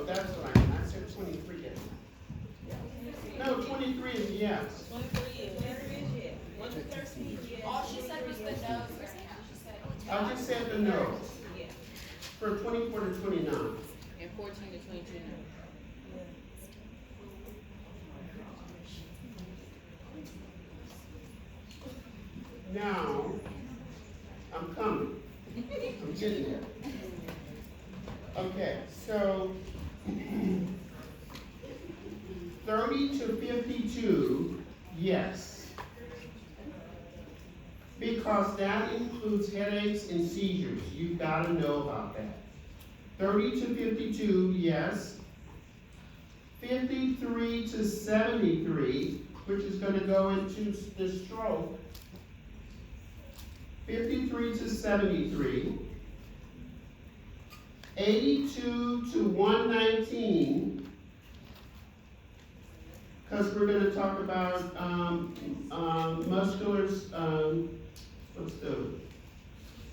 that's what I said 23, didn't I? No, 23 is yes. 23 is yes. 1 to 13 is yes. All she said was the no's right now. She said. I just said the no's Yes. for 24 to 29. And 14 to 22 no. Now, I'm coming. I'm getting there. Okay, so 30 to 52, yes. Because that includes headaches and seizures. You've got to know about that. 30 to 52, yes. 53 to 73, which is going to go into the stroke. 53 to 73. 82 to 119, because we're going to talk about muscular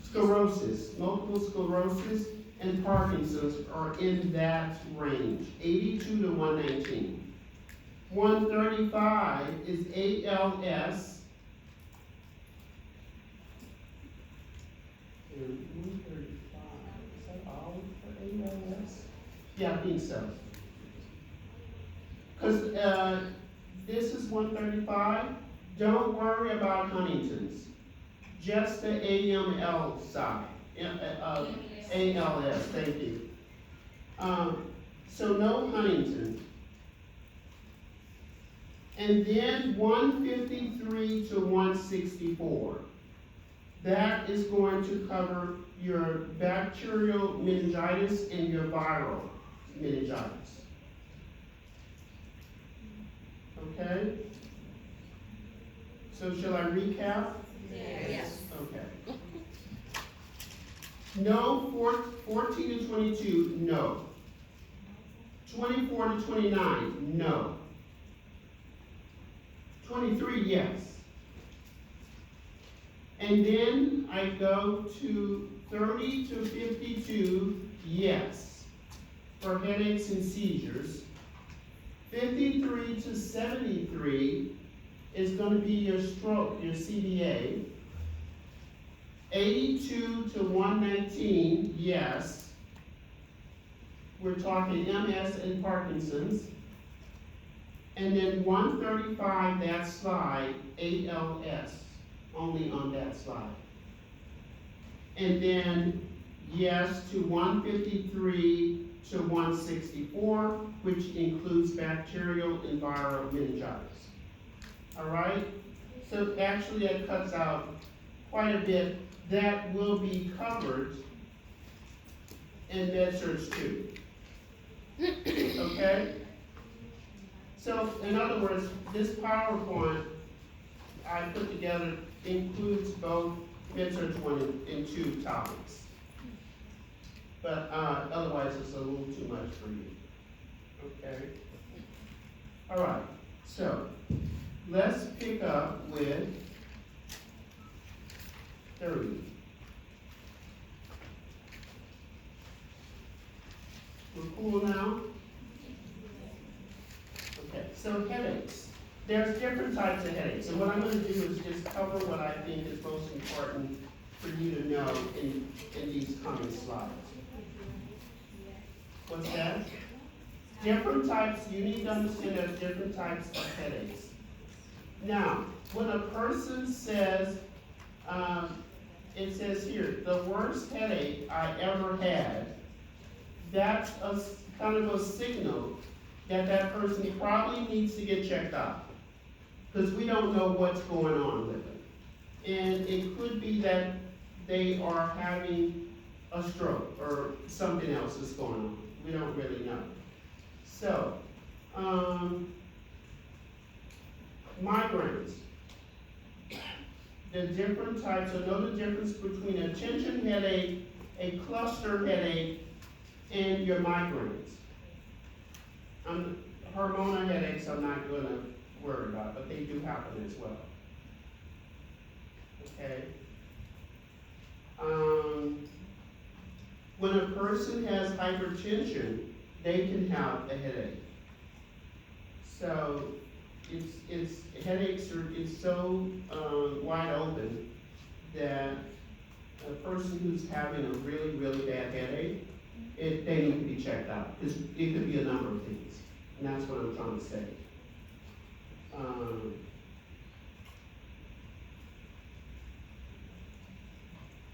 sclerosis, multiple sclerosis, and Parkinson's are in that range, 82 to 119. 135 is ALS. And 135, is that all for ALS? Yeah, I think so. Because this is 135. Don't worry about Huntington's. Just the AML side. ALS, thank you. So no Huntington. And then 153 to 164. That is going to cover your bacterial meningitis and your viral meningitis. Okay? So shall I recap? Yes. Okay. No, 14 to 22, no. 24 to 29, no. 23, yes. And then I go to 30 to 52, yes, for headaches and seizures. 53 to 73 is going to be your stroke, your CDA. 82 to 119, yes. We're talking MS and Parkinson's. And then 135, that slide, ALS, only on that slide. And then yes to 153 to 164, which includes bacterial and viral meningitis. All right? So actually that cuts out quite a bit that will be covered in MedSearch 2. Okay? So in other words, this PowerPoint I put together includes both MedSearch 1 and 2 topics. But otherwise it's a little too much for you. Okay? All right, so let's pick up with 30. We're cool now? Okay, so headaches. There's different types of headaches, and what I'm going to do is just cover what I think is most important for you to know in these coming slides. What's that? Different types, you need to understand there's different types of headaches. Now, when a person says, it says here, the worst headache I ever had, that's a kind of a signal that that person probably needs to get checked out. Because we don't know what's going on with them. And it could be that they are having a stroke or something else is going on. We don't really know. So, migraines. The different types, so know the difference between a tension headache, a cluster headache, and your migraines. Hormonal headaches I'm not going to worry about, but they do happen as well. Okay? When a person has hypertension, they can have a headache. So, headaches it's so, wide open that a person who's having a really, really bad headache, they need to be checked out, because it could be a number of things, and that's what I'm trying to say.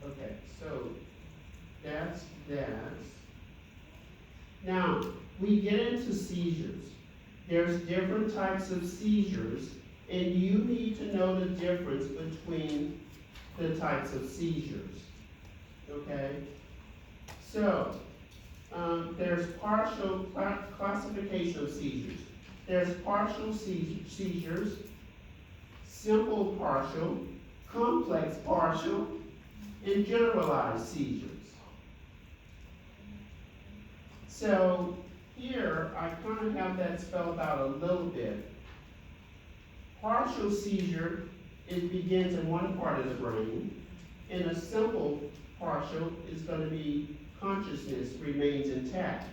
Okay, so that's that. Now, we get into seizures. There's different types of seizures, and you need to know the difference between the types of seizures, okay? So, there's partial classification of seizures. There's partial seizures, simple partial, complex partial, and generalized seizures. So here, I kind of have that spelled out a little bit. Partial seizure, it begins in one part of the brain, and a simple partial is going to be consciousness remains intact.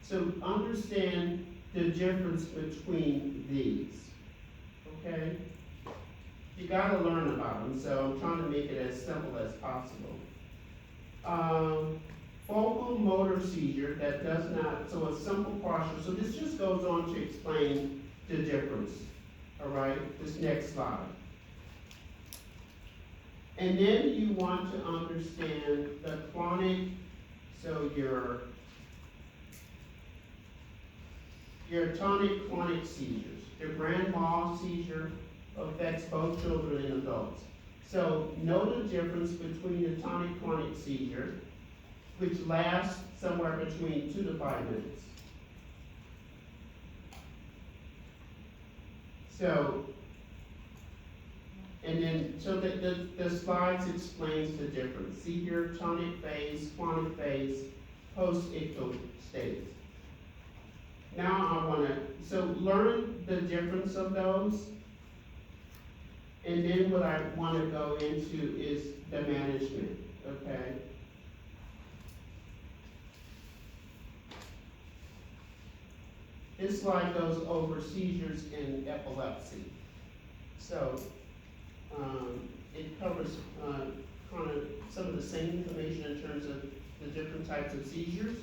So understand the difference between these, okay? You gotta learn about them, so I'm trying to make it as simple as possible. Focal motor seizure that does not, so a simple partial, so this just goes on to explain the difference, all right? This next slide. And then you want to understand the chronic, so your tonic-clonic seizures. The grand mal seizure affects both children and adults. So know the difference between the tonic-clonic seizure, which lasts somewhere between 2 to 5 minutes. So, and then, so the slides explains the difference. See here, tonic phase, clonic phase, post-ictal state. Now I wanna, so learn the difference of those. And then what I wanna go into is the management, okay? This slide goes over seizures in epilepsy. So, it covers, kind of some of the same information in terms of the different types of seizures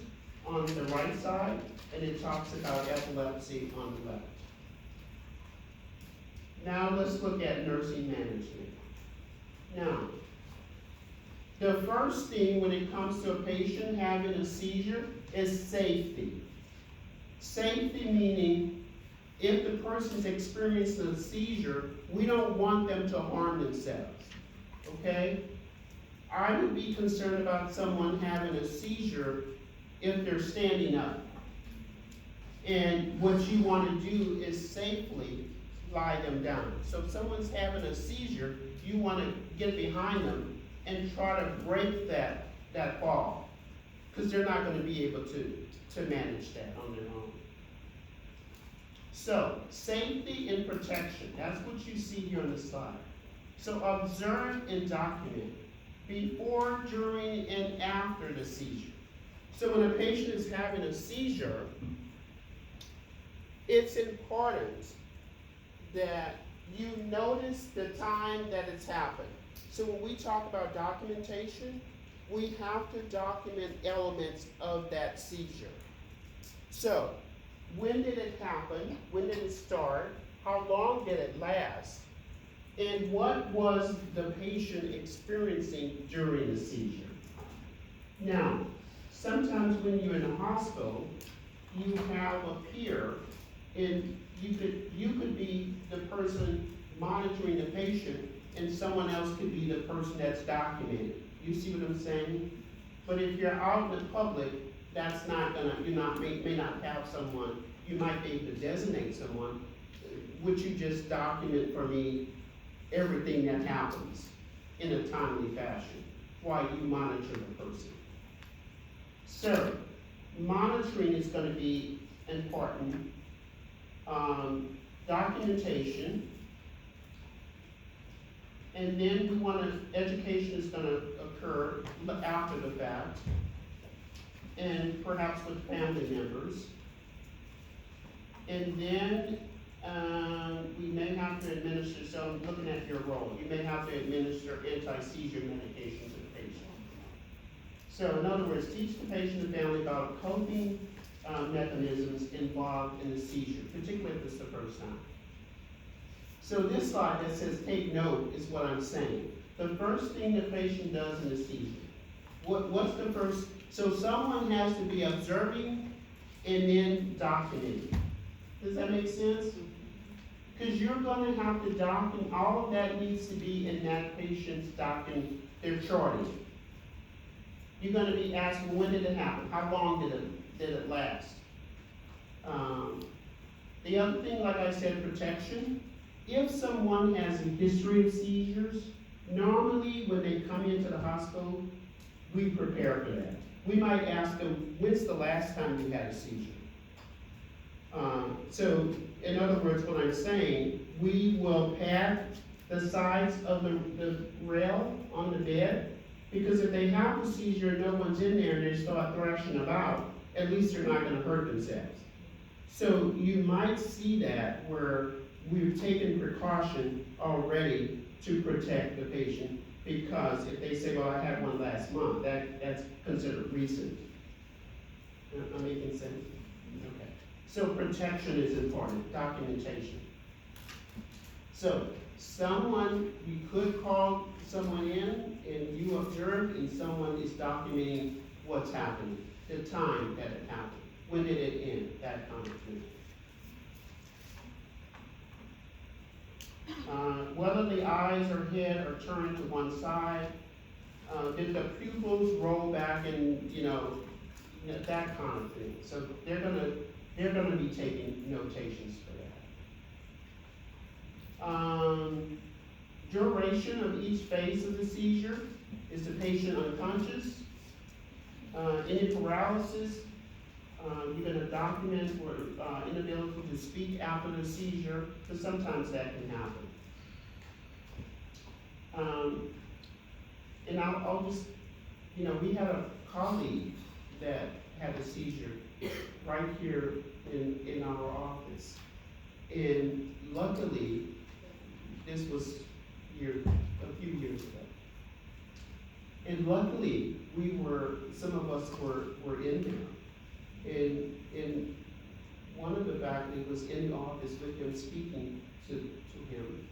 on the right side, and it talks about epilepsy on the left. Now let's look at nursing management. Now, the first thing when it comes to a patient having a seizure is safety. Safety meaning if the person's experiencing a seizure, we don't want them to harm themselves, okay? I would be concerned about someone having a seizure if they're standing up. And what you want to do is safely lie them down. So if someone's having a seizure, you want to get behind them and try to break that fall, because they're not going to be able to manage that on their own. So, safety and protection, that's what you see here on the slide. So observe and document before, during, and after the seizure. So when a patient is having a seizure, it's important that you notice the time that it's happened. So when we talk about documentation, we have to document elements of that seizure. So, when did it happen? When did it start? How long did it last? And what was the patient experiencing during the seizure? Now, sometimes when you're in a hospital, you have a peer, and you could be the person monitoring the patient, and someone else could be the person that's documenting. You see what I'm saying? But if you're out in the public, that's not gonna, may not have someone, you might be able to designate someone. Would you just document for me everything that happens in a timely fashion while you monitor the person? So, monitoring is gonna be important. Documentation. And then we education is gonna occur after the fact. and perhaps with family members. And then, we may have to administer, so I'm looking at your role, you may have to administer anti-seizure medication to the patient. So in other words, teach the patient and family about coping mechanisms involved in the seizure, particularly if it's the first time. So this slide that says take note is what I'm saying. The first thing the patient does in the seizure, what's the first, so someone has to be observing and then documenting. Does that make sense? Because you're gonna have to document, all of that needs to be in that patient's document, their charting. You're gonna be asking, when did it happen? How long did it last? The other thing, like I said, protection. If someone has a history of seizures, normally when they come into the hospital, we prepare for that. We might ask them, when's the last time you had a seizure? So, in other words, what I'm saying, we will pad the sides of the rail on the bed, because if they have a seizure and no one's in there and they start thrashing about, at least they're not gonna hurt themselves. So you might see that where we've taken precaution already to protect the patient, because if they say, well, I had one last month, that's considered recent. Am I making sense? Okay. So protection is important, documentation. So we could call someone in and you observe, and someone is documenting what's happening, the time that it happened, when did it end, that kind of thing. Whether the eyes or head are turned to one side, did the pupils roll back and, that kind of thing. So they're gonna be taking notations for that. Duration of each phase of the seizure. Is the patient unconscious? Any paralysis? You're gonna document for inability to speak after the seizure, because sometimes that can happen. And I'll just, we had a colleague that had a seizure right here in our office. And luckily, this was a few years ago. And luckily, some of us were in there. And one of the faculty was in the office with him, speaking to him.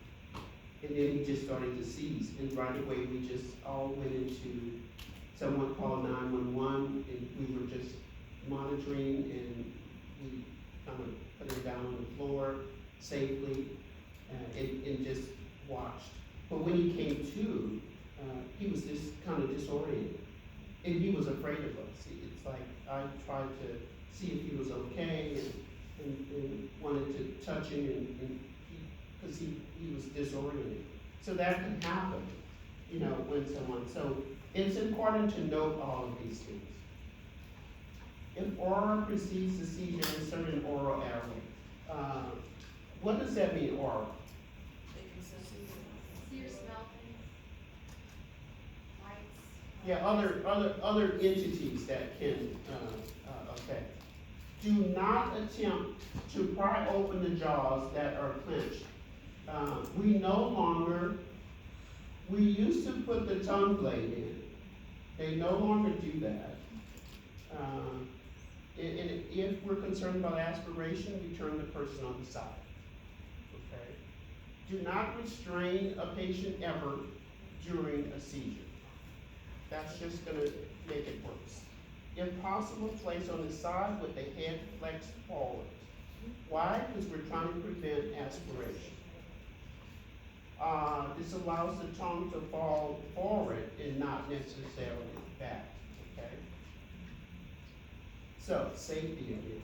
And then he just started to seize, and right away we just all went into, someone called 911, and we were just monitoring, and we kind of put him down on the floor safely, and just watched. But when he came to, he was just kind of disoriented, and he was afraid of us. It's like I tried to see if he was okay, and wanted to touch him, because he was disoriented. So that can happen, when so it's important to note all of these things. If aura precedes the seizure, insert an oral airway. What does that mean, aura? See or smell things. Lights. Yeah, other entities that can affect. Do not attempt to pry open the jaws that are clenched. We used to put the tongue blade in. They no longer do that. And if we're concerned about aspiration, we turn the person on the side. Okay? Do not restrain a patient ever during a seizure. That's just gonna make it worse. If possible, place on the side with the head flexed forward. Why? Because we're trying to prevent aspiration. This allows the tongue to fall forward and not necessarily back, okay? So, safety again.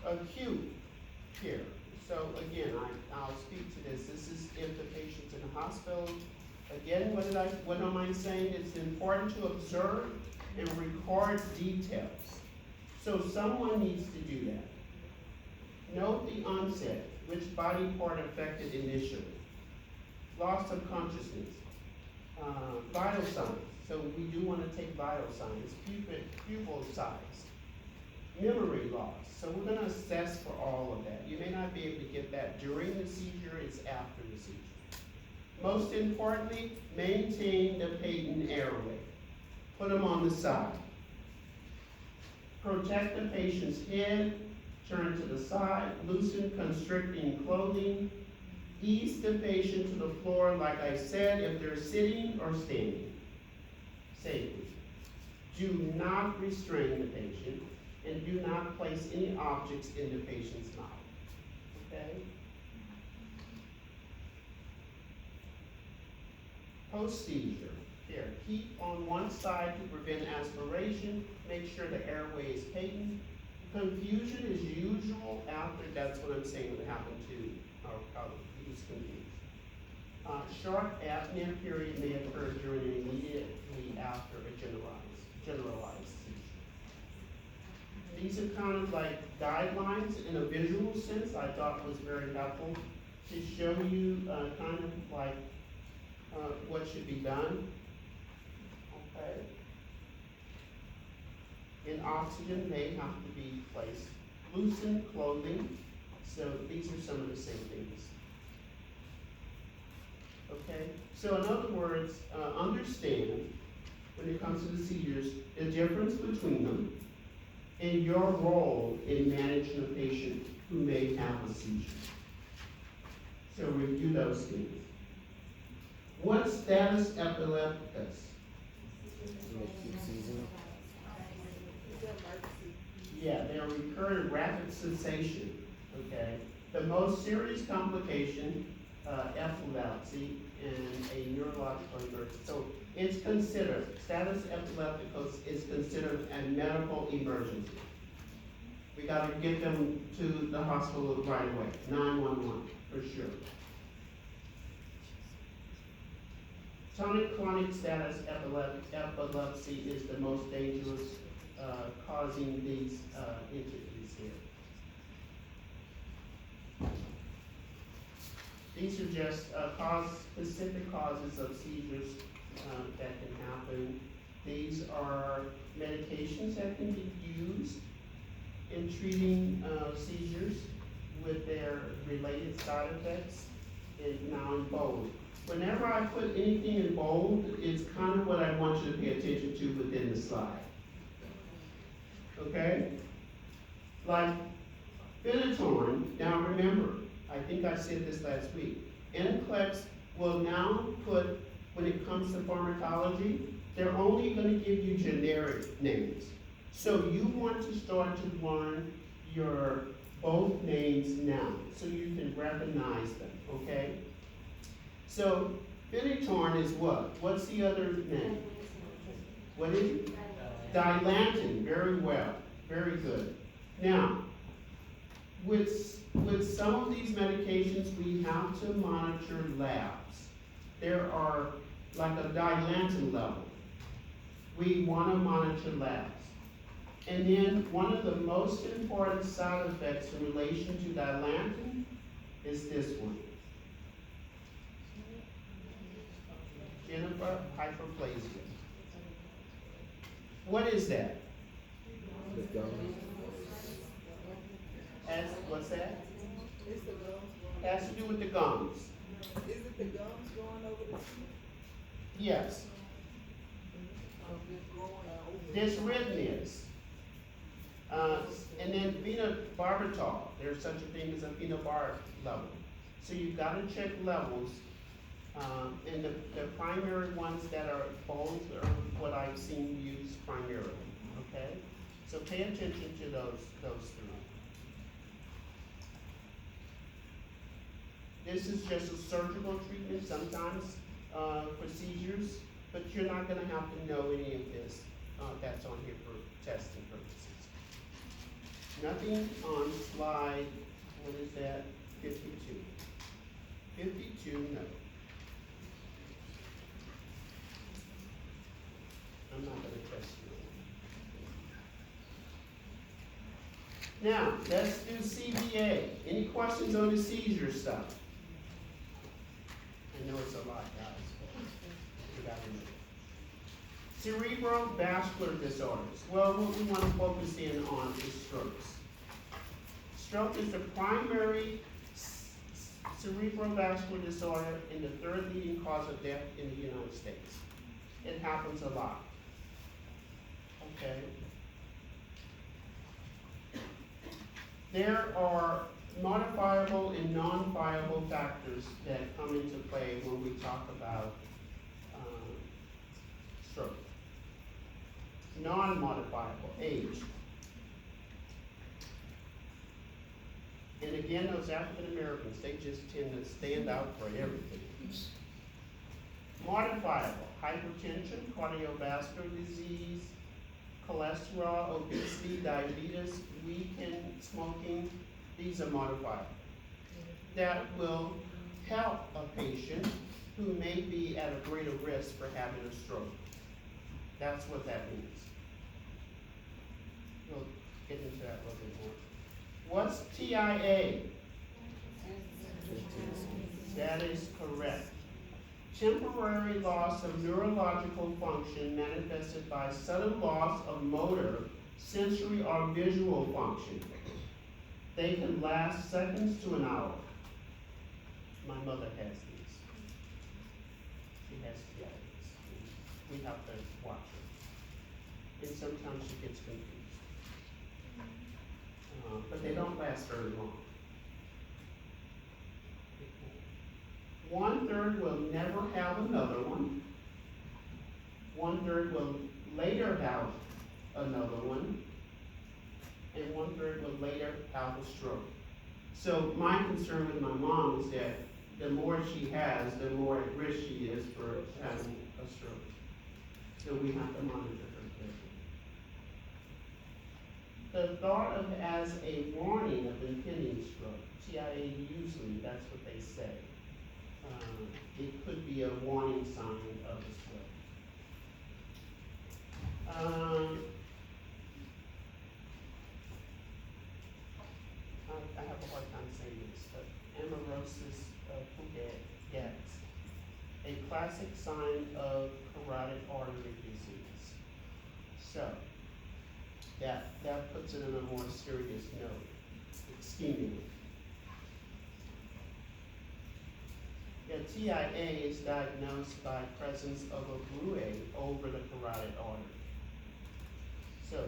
Acute care. So again, I'll speak to this. This is if the patient's in a hospital. Again, what am I saying? It's important to observe and record details. So someone needs to do that. Note the onset, which body part affected initially. Loss of consciousness. vital signs. So we do wanna take vital signs, pupil size, memory loss. So we're gonna assess for all of that. You may not be able to get that during the seizure, it's after the seizure. Most importantly, maintain the patent airway. Put them on the side. Protect the patient's head, turn to the side, loosen constricting clothing, ease the patient to the floor, like I said, if they're sitting or standing, safely. Do not restrain the patient, and do not place any objects in the patient's mouth, okay? Post-seizure, here, keep on one side to prevent aspiration, make sure the airway is patent. Confusion is usual after, that's what I'm saying would happen to our colleague, he was confused. Short apnea period may occur during and immediately after a generalized seizure. These are kind of like guidelines in a visual sense, I thought was very helpful to show you, kind of like, what should be done, okay? And oxygen may have to be placed. Loosen clothing, so these are some of the same things. Okay, so in other words, understand, when it comes to the seizures, the difference between them and your role in managing a patient who may have a seizure. So review those things. What status epilepticus? Yeah, they're recurrent rapid cessation, okay? The most serious complication, epilepsy and a neurological emergency. So it's considered, status epilepticus is considered a medical emergency. We gotta get them to the hospital right away, 911, for sure. Tonic-clonic status epilepsy is the most dangerous, causing these entities here. These are just specific causes of seizures that can happen. These are medications that can be used in treating seizures with their related side effects, and now in bold. Whenever I put anything in bold, it's kind of what I want you to pay attention to within the slide. Okay? Like phenytoin, now remember, I think I said this last week, NCLEX will now put, when it comes to pharmacology, they're only gonna give you generic names. So you want to start to learn your both names now, so you can recognize them, okay? So phenytoin is what? What's the other name? What is it? Dilantin, very well, very good. Now, with some of these medications, we have to monitor labs. There are like a dilantin level. We wanna monitor labs. And then one of the most important side effects in relation to dilantin is this one. Jennifer, hyperplasia. What is that? The gums. What's that? It's the gums going. Has to do with the gums. Is it the gums going over the teeth? Yes. Dysrhythmias. And then phenobarbital. There's such a thing as a phenobarb level. So you've got to check levels. And the primary ones that are bold are what I've seen used primarily. Okay? So pay attention to those three. This is just a surgical treatment sometimes for seizures, but you're not gonna have to know any of this that's on here for testing purposes. Nothing on slide, what is that, 52? 52, no. I'm not gonna test you. Now, let's do CBA. Any questions on the seizure stuff? I know it's a lot, guys, but we gotta Cerebrovascular disorders. Well, what we want to focus in on is strokes. Stroke is the primary cerebrovascular disorder and the third leading cause of death in the United States. It happens a lot. Okay? There are modifiable and non-viable factors that come into play when we talk about stroke. Non-modifiable, age. And again, those African Americans, they just tend to stand out for everything. Modifiable, hypertension, cardiovascular disease, cholesterol, obesity, diabetes, weekend smoking, these are modifiable. That will help a patient who may be at a greater risk for having a stroke. That's what that means. We'll get into that a little bit more. What's TIA? That is correct. Temporary loss of neurological function manifested by sudden loss of motor, sensory, or visual function. They can last seconds to an hour. My mother has these. She has TIAs. We have to watch her. And sometimes she gets confused. But they don't last very long. 1/3 will never have another one. 1/3 will later have another one. And 1/3 will later have a stroke. So my concern with my mom is that the more she has, the more at risk she is for having a stroke. So we have to monitor her carefully. The thought of as a warning of impending stroke, TIA usually, that's what they say. It could be a warning sign of a stroke. I have a hard time saying this, but amaurosis Puget, a classic sign of carotid artery disease. So, that puts it in a more serious note, ischemia. The TIA is diagnosed by presence of a bruit over the carotid artery. So,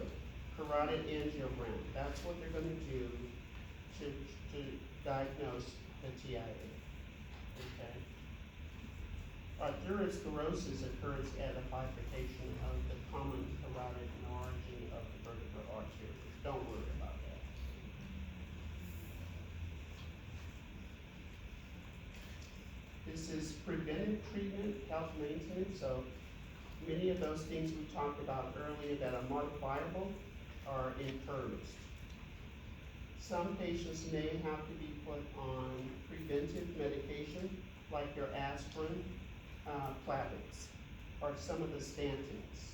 carotid angiogram, that's what they're going to do to diagnose the TIA. Okay? Arteriosclerosis occurs at a bifurcation of the common carotid margin of the vertebral artery. Don't worry about that. This is preventive treatment, health maintenance, so many of those things we talked about earlier that are modifiable are encouraged. Some patients may have to be put on preventive medication, like your aspirin, Plavix, or some of the statins.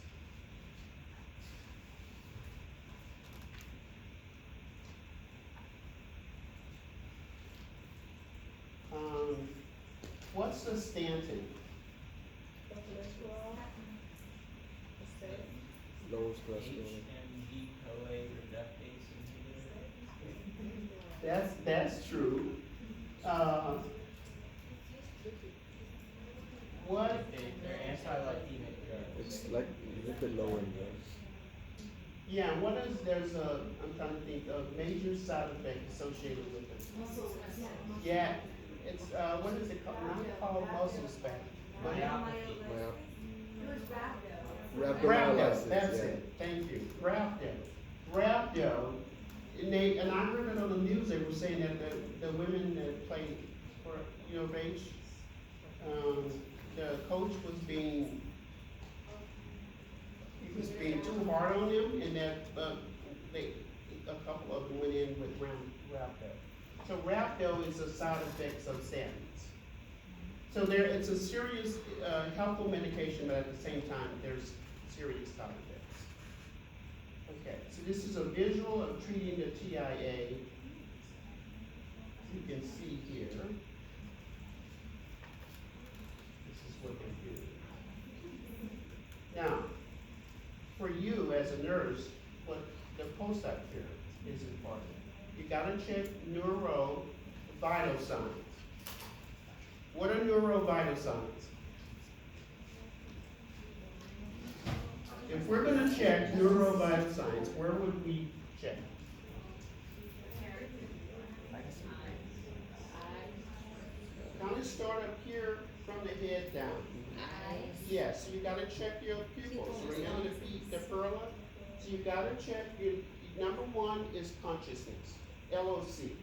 What's the stantin? Cholesterol. Lowers cholesterol. HMG-CoA reductase inhibitor. That's true. What? They're anti-lipemic drugs. It's like lipid lowering drugs. Yeah, there's I'm trying to think of major side effect associated with it. Yeah, it's, what is it called? Not called muscle spasm. Myopathy. Rhabdo, that's it, thank you, Rhabdo, and I heard it on the news, they were saying that the women that played for U of H, the coach was being too hard on them, and that, a couple of them went in with Rhabdo. So Rhabdo is a side effect of statins. So it's a serious, helpful medication, but at the same time, there's serious side effects. Okay, so this is a visual of treating the TIA. You can see here. This is what they do. Now, for you as a nurse, what the post-op care is important. You gotta check neuro vital signs. What are neuro vital signs? If we're gonna check neuro vital signs, where would we check? Kind of start up here from the head down. Yeah, so you gotta check your pupils. Remember the perla? So you gotta check your, number one is consciousness, LOC.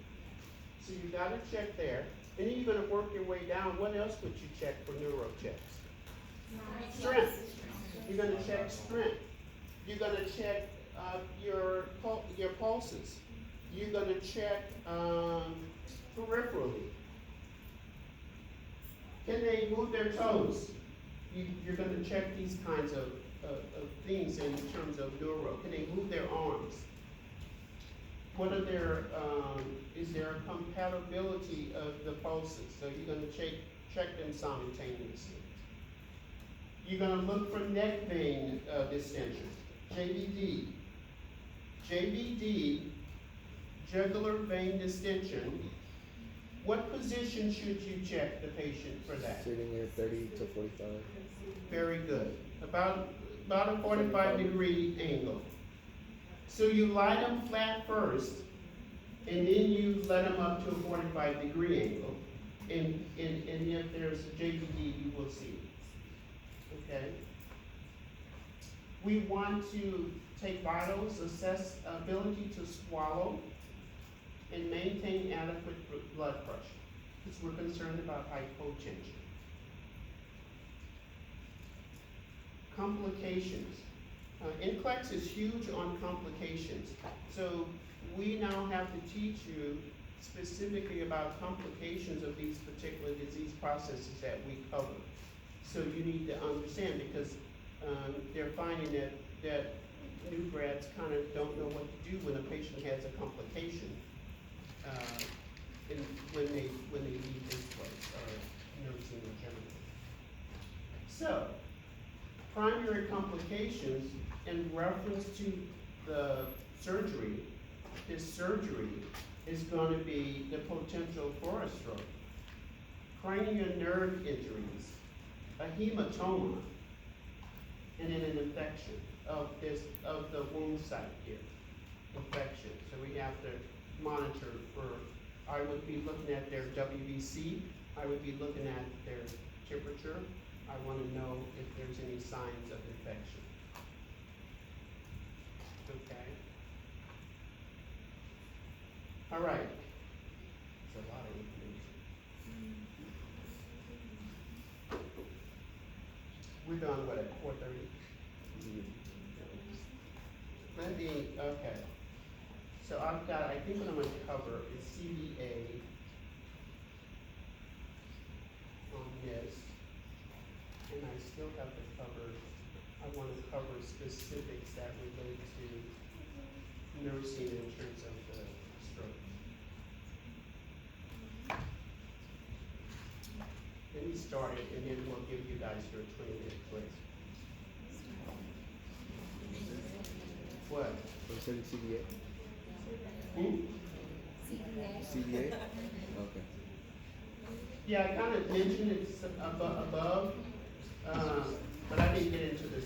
So you gotta check there. And then you're gonna work your way down. What else would you check for neuro checks? Strength. You're gonna check strength. You're gonna check your pulses. You're gonna check peripherally. Can they move their toes? You're gonna check these kinds of things in terms of neuro. Can they move their arms? What are their, is there a compatibility of the pulses? So you're gonna check them simultaneously. You're gonna look for neck vein distension, JVD. JVD, jugular vein distension. What position should you check the patient for that? Sitting at 30 to 45. Very good. About a 45-degree angle. So you lie them flat first, and then you let them up to a 45-degree angle. And if there's a JVD, you will see. Okay? We want to take vitals, assess ability to swallow, and maintain adequate blood pressure, because we're concerned about hypotension. Complications. NCLEX is huge on complications, so we now have to teach you specifically about complications of these particular disease processes that we cover. So you need to understand, because they're finding that new grads kind of don't know what to do when a patient has a complication when they leave this place, or nursing in general. So, primary complications in reference to the surgery, this surgery is going to be the potential for a stroke, cranial nerve injuries, a hematoma, and then an infection of the wound site here, infection. So we have to monitor for, I would be looking at their WBC, I would be looking at their temperature. I want to know if there's any signs of infection. Okay. All right. It's a lot of information. We're done, what, at 4:30? Let me, okay. So I've got, I think what I'm going to cover is CBA on this. And I still have to cover, I want to cover specifics that relate to nursing in terms of the stroke. Let me start it, and then we'll give you guys your 20-minute quiz. What? I'm saying CBA. CBA? Okay. Yeah, I kind of mentioned it above, but I didn't get into the